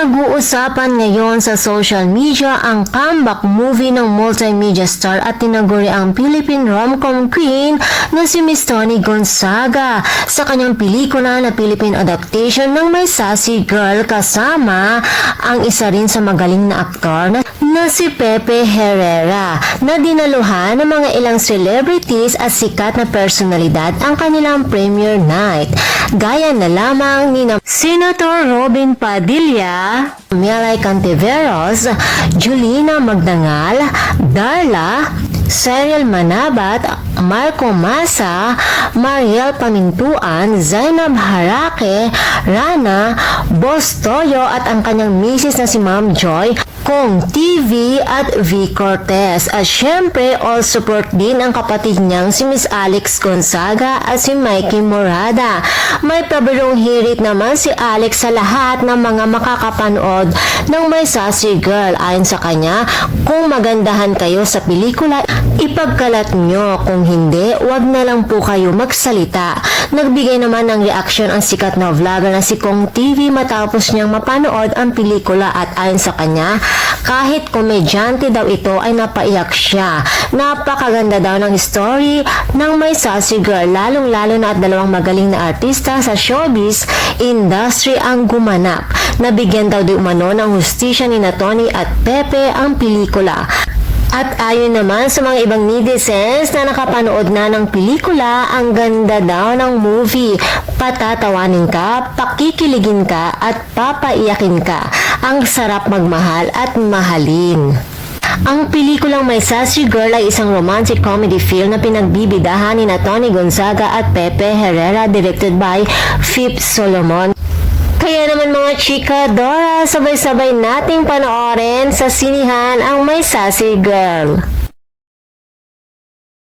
Pinag-uusapan ngayon sa social media ang comeback movie ng multimedia star at tinaguriang Philippine rom-com queen na si Miss Toni Gonzaga sa kanyang pelikula na Philippine adaptation ng My Sassy Girl kasama ang isa rin sa magaling na aktor na si Pepe Herrera na dinaluhan ng mga ilang celebrities at sikat na personalidad ang kanilang premiere night. Gaya na lamang ni Senator Robin Padilla, Melay Cantiveros, Julina Magdangal, Darla, Cyril Manabat, Marco Masa, Mariel Pamintuan, Zainab Harake, Rana, Boss Toyo at ang kanyang misis na si Ma'am Joy, Kong TV at V. Cortez. At syempre, all support din ang kapatid niyang si Miss Alex Gonzaga at si Mikey Morada. May paborong hirit naman si Alex sa lahat ng mga makakapanood ng My Sassy Girl. Ayon sa kanya, kung magandahan kayo sa pelikula, ipagkalat nyo. Kung hindi, wag na lang po kayo magsalita. Nagbigay naman ng reaksyon ang sikat na vlogger na si Kong TV matapos niyang mapanood ang pelikula at ayon sa kanya, kahit komedyante daw ito ay napaiyak siya. Napakaganda daw ng story ng My Sassy Girl, lalong-lalo na at dalawang magaling na artista sa showbiz industry ang gumanap. Nabigyan daw di umano ng hustisya ni Toni at Pepe ang pelikula. At ayon naman sa mga ibang netizens na nakapanood na ng pelikula, ang ganda daw ng movie. Patatawanin ka, pakikiligin ka, at papaiyakin ka. Ang sarap magmahal at mahalin. Ang pelikulang My Sassy Girl ay isang romantic comedy film na pinagbibidahan ni Toni Gonzaga at Pepe Herrera, directed by Phip Solomon. Kaya naman mga chika Dora, sabay-sabay nating panoorin sa sinihan ang My Sassy Girl.